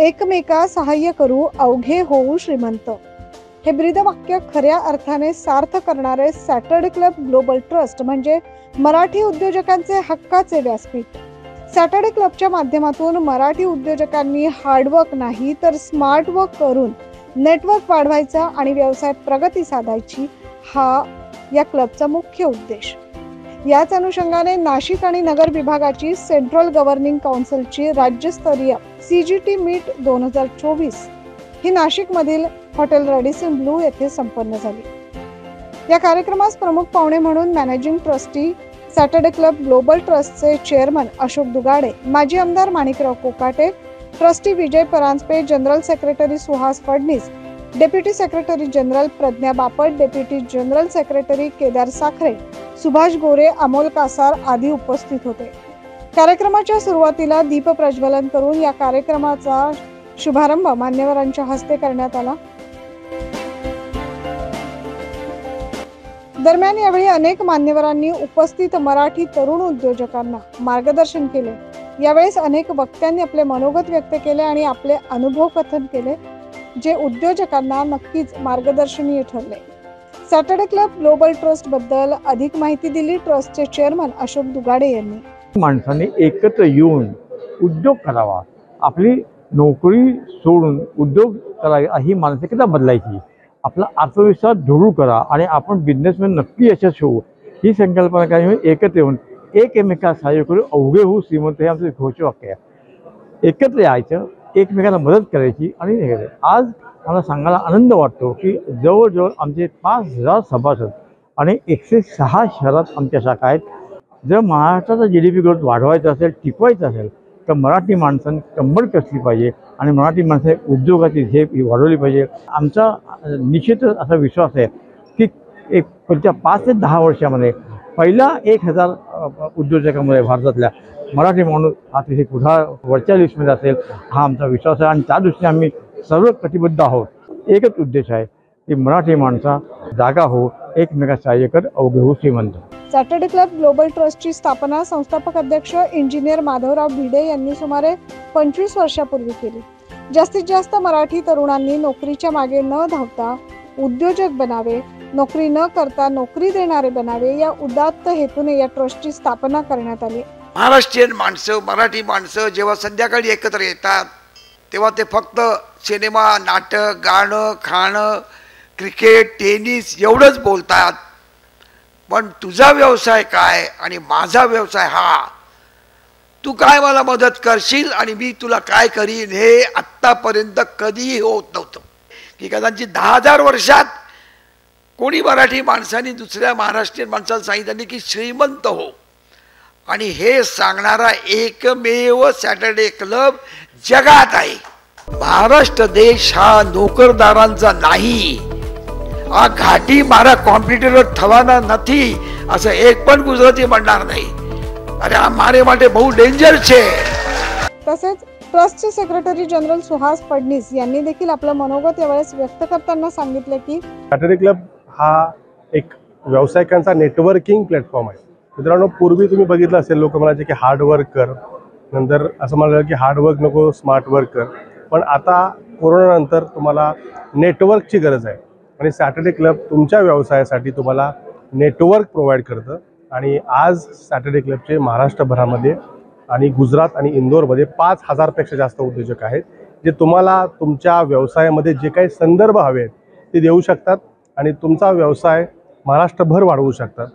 एकमेका सहाय्य करू अवघे होऊ श्रीमंत हे ब्रीदवाक्य खऱ्या अर्थाने सार्थ करणारे सॅटर्डे क्लब ग्लोबल ट्रस्ट म्हणजे मराठी उद्योजकांचे हक्काचे व्यासपीठ। सॅटर्डे क्लबच्या माध्यमातून मराठी उद्योजकांनी हार्डवर्क नाही तर स्मार्ट वर्क करून नेटवर्क वाढवायचा आणि व्यवसायात प्रगती साधायची हा या क्लबचा मुख्य उद्देश। याच अनुषंगाने नाशिक आणि नगर विभागाची सेंट्रल गव्हर्निंग काउन्सिलची राज्यस्तरीय CGT मीट 2024 ही नाशिकमधील हॉटेल रेडिसन ब्लू येथे संपन्न झाली। या कार्यक्रमास प्रमुख पाहुणे म्हणून managing trustee Saturday club global ट्रस्टचे चेअरमन अशोक दुगाडे, माजी आमदार Manikrao Kokate, trustee Vijay Paranjape, general secretary Suhas Phadnis, deputy secretary general Pradnya Bapat, deputy general secretary Kedar Sakhare, Subhash Gore, Amol Kasar आदी उपस्थित होते। कार्यक्रमाच्या सुरुवातीला दीप प्रज्वलन करून या कार्यक्रमाचा शुभारंभ मान्यवरांच्या हस्ते करण्यात आला। दरम्यान यावेळी अनेक मान्यवरांनी उपस्थित मराठी तरुण उद्योजकांना मार्गदर्शन केले। यावेळेस अनेक वक्त्यांनी आपले मनोगत व्यक्त केले आणि आपले अनुभव कथन केले, जे उद्योजकांना नक्कीच मार्गदर्शनीय ठरले। सॅटर्डे क्लब ग्लोबल ट्रस्ट बद्दल अधिक माहिती दिली ट्रस्टचे चेअरमन अशोक दुगाडे यांनी। माणसाने एकत्र येऊन उद्योग करावा, आपली नोकरी सोडून उद्योग करावा, ही मानसिकता बदलायची, आपला आत्मविश्वास दृढ करा आणि आपण बिझनेसमॅन नक्की यशस्वी होऊ ही संकल्पना काही एकत्र येऊन एकमेका सहाय्य करू अवघे होऊ श्रीमंत हे आमचं घोषवाक्य आहे। एकत्र यायचं, एकमेकांना मदत करायची आणि हे करायचं। आज मला सांगायला आनंद वाटतो की जवळजवळ आमचे 5000 सभासद आणि 106 शहरात आमच्या शाखा आहेत। जर महाराष्ट्राचा GDP ग्रोथ वाढवायचा असेल, टिकवायचा असेल तर मराठी माणसांनी कंबर कसली पाहिजे आणि मराठी माणसाने उद्योगाची झेप ही वाढवली पाहिजे। आमचा निश्चितच असा विश्वास आहे की पुढच्या 5 ते 10 वर्षामध्ये पहिला 1000 उद्योजकांमध्ये भारतातल्या मराठी माणूस हा तिथे पुढे वरच्या लिस्टमध्ये असेल हा आमचा विश्वास आहे आणि त्या दृष्टीने आम्ही सर्व कटिबद्ध आहोत। एकच उद्देश आहे की मराठी माणसा जागा हो, एकमेका सहाय्य कर अवघे हो श्रीमंत। सॅटर्डे क्लब ग्लोबल ट्रस्टची स्थापना संस्थापक अध्यक्ष इंजिनियर माधवराव भिडे यांनी सुमारे 25 वर्षापूर्वी केली। जास्तीत जास्त मराठी तरुणांनी नोकरीच्या मागे न धावता उद्योजक बनावे, नोकरी न करता नोकरी देणारे बनावे या उदात्त हेतूने या ट्रस्टची स्थापना करण्यात आली। महाराष्ट्रीयन माणसं, मराठी माणसं जेव्हा संध्याकाळी एकत्र येतात तेव्हा ते फक्त सिनेमा, नाटक, गाणं, खाणं, क्रिकेट, टेनिस एवढंच बोलतात, पण तुझा व्यवसाय काय आणि माझा व्यवसाय हा, तू काय मला मदत करशील आणि मी तुला काय करीन, हे आत्तापर्यंत कधीही होत नव्हतं। की कदाचित 10,000 वर्षात कोणी मराठी माणसाने दुसऱ्या महाराष्ट्रीयन माणसाला सांगितलं की श्रीमंत हो, आणि हे सांगणारा एकमेव सॅटर्डे क्लब जगात आहे। महाराष्ट्र देश हा नोकरदारांचा नाही, આ ઘાટી મારા કોમ્પ્યુટર થવાના નથી असं एक पण गुजराती म्हणणार नाही। अरे આ મારે માટે બહુ ડેન્જર છે। तसेच ट्रस्टचे सेक्रेटरी जनरल सुहास फडणीस यांनी देखील आपलं मनोगत यावेळेस व्यक्त करताना सांगितले की सॅटर्डे क्लब हा एक व्यावसायिकांचा नेटवर्किंग प्लॅटफॉर्म आहे। मित्रांनो, पूर्वी तुम्ही बघितलं असेल लोक म्हणायचे की हार्ड वर्क कर, नंतर असं म्हणाले की हार्ड वर्क नको स्मार्ट वर्क कर, पण आता कोरोनानंतर तुम्हाला नेटवर्कची गरज आहे आणि सॅटर्डे क्लब तुमच्या व्यवसायासाठी तुम्हाला नेटवर्क प्रोव्हाइड करतं। आणि आज सॅटर्डे क्लबचे महाराष्ट्रभरामध्ये आणि गुजरात आणि इंदोरमध्ये 5000 पेक्षा जास्त उद्योजक आहेत, जे तुम्हाला तुमच्या व्यवसायामध्ये जे काही संदर्भ हवे आहेत ते देऊ शकतात आणि तुमचा व्यवसाय महाराष्ट्रभर वाढवू शकतात।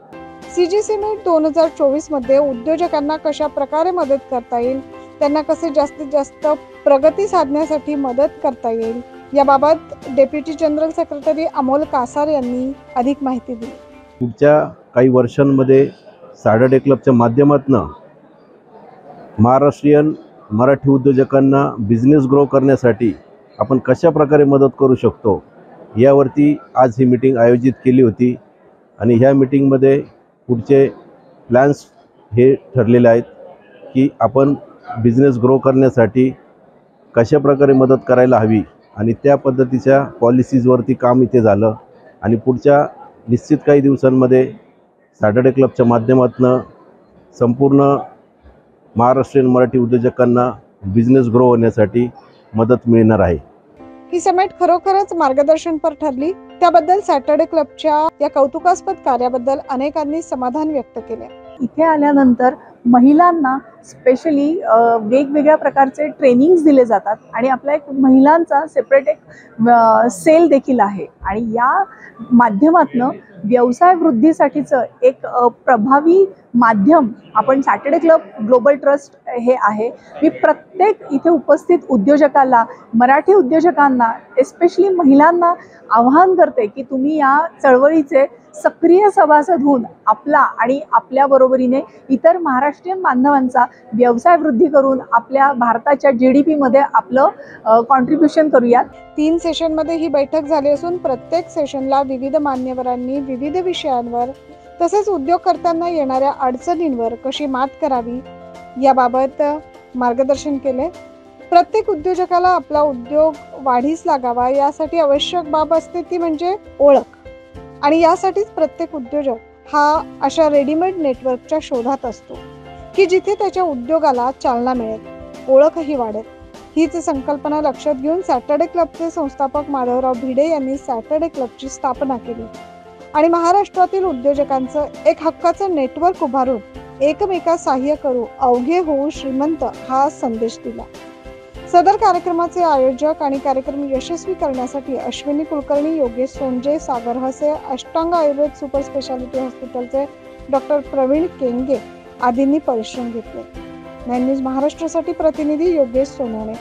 CGC मीट 2024 मध्ये उद्योजकांना कशा प्रकारे मदत करता येईल, त्यांना कसे जास्तीत जास्त प्रगती साधण्यासाठी मदत करता येईल याबाबत deputy general secretary Amol Kasar यांनी अधिक माहिती दिली। पुढच्या काही वर्षांमध्ये सॅटर्डे क्लबच्या माध्यमातून महाराष्ट्रीयन मराठी उद्योजकांना बिझनेस ग्रो करण्यासाठी आपण कशा प्रकारे मदत करू शकतो यावरती आज ही मीटिंग आयोजित केली होती आणि ह्या मीटिंगमध्ये पुढचे प्लॅन्स हे ठरलेले आहेत की आपण बिझनेस ग्रो करण्यासाठी कशा प्रकारे मदत करायला हवी आणि त्या पद्धतीच्या पॉलिसीजवरती काम इथे झालं आणि पुढच्या निश्चित काही दिवसांमध्ये सॅटर्डे क्लबच्या माध्यमातून संपूर्ण महाराष्ट्रीयन मराठी उद्योजकांना बिझनेस ग्रो होण्यासाठी मदत मिळणार आहे. ही समिट खरोखरच मार्गदर्शनपर ठरली, त्याबद्दल सॅटर्डे क्लबच्या या कौतुकास्पद कार्याबद्दल अनेकांनी समाधान व्यक्त केले. इथे आल्यानंतर महिलांना स्पेशली वेगवेगळ्या प्रकारचे ट्रेनिंग्स दिले जातात आणि आपला एक महिलांचा सेपरेट एक सेल देखील आहे आणि या माध्यमातनं व्यवसाय वृद्धीसाठीचं एक प्रभावी माध्यम आपण सॅटर्डे क्लब ग्लोबल ट्रस्ट हे आहे. मी प्रत्येक इथे उपस्थित उद्योजकाला, मराठी उद्योजकांना, एस्पेशली महिलांना आवाहन करते की तुम्ही या चळवळीचे सक्रिय सभासद होऊन आपला आणि आपल्या बरोबरीने इतर महाराष्ट्रीयन बांधवांचा व्यवसाय वृद्धी करून आपल्या भारताच्या GDP मध्ये आपलं कॉन्ट्रीब्युशन करूयात. 3 सेशनमध्ये ही बैठक झाली असून प्रत्येक सेशनला विविध मान्यवरांनी विविध विषयांवर तसेच उद्योगकर्त्यांना येणाऱ्या अडचणींवर कशी मात करावी याबाबत मार्गदर्शन केले. प्रत्येक उद्योजकाला आपला उद्योग वाढीस लागावा यासाठी आवश्यक बाब असते ती म्हणजे ओळख, आणि यासाठीच प्रत्येक उद्योजक हा अशा रेडीमेड नेटवर्कच्या शोधात असतो की जिथे त्याच्या उद्योगाला चालना मिळेल, ओळखही वाढेल. हीच संकल्पना लक्षात घेऊन सॅटर्डे क्लबचे संस्थापक माधवराव भिडे यांनी सॅटर्डे क्लबची स्थापना केली आणि महाराष्ट्रातील उद्योजकांचं एक हक्काचं नेटवर्क उभारून एकमेकास सहाय्य करू, अवघे होऊ श्रीमंत हा संदेश दिला. सदर कार्यक्रमाचे आयोजक आणि कार्यक्रम यशस्वी करण्यासाठी अश्विनी कुलकर्णी, योगेश सोनजे, सागर हसे, अष्टांग आयुर्वेद सुपर स्पेशालिटी हॉस्पिटलचे डॉक्टर प्रवीण केंगे आदींनी परिश्रम घेतले. 9 न्यूज महाराष्ट्रासाठी प्रतिनिधी योगेश सोनाने.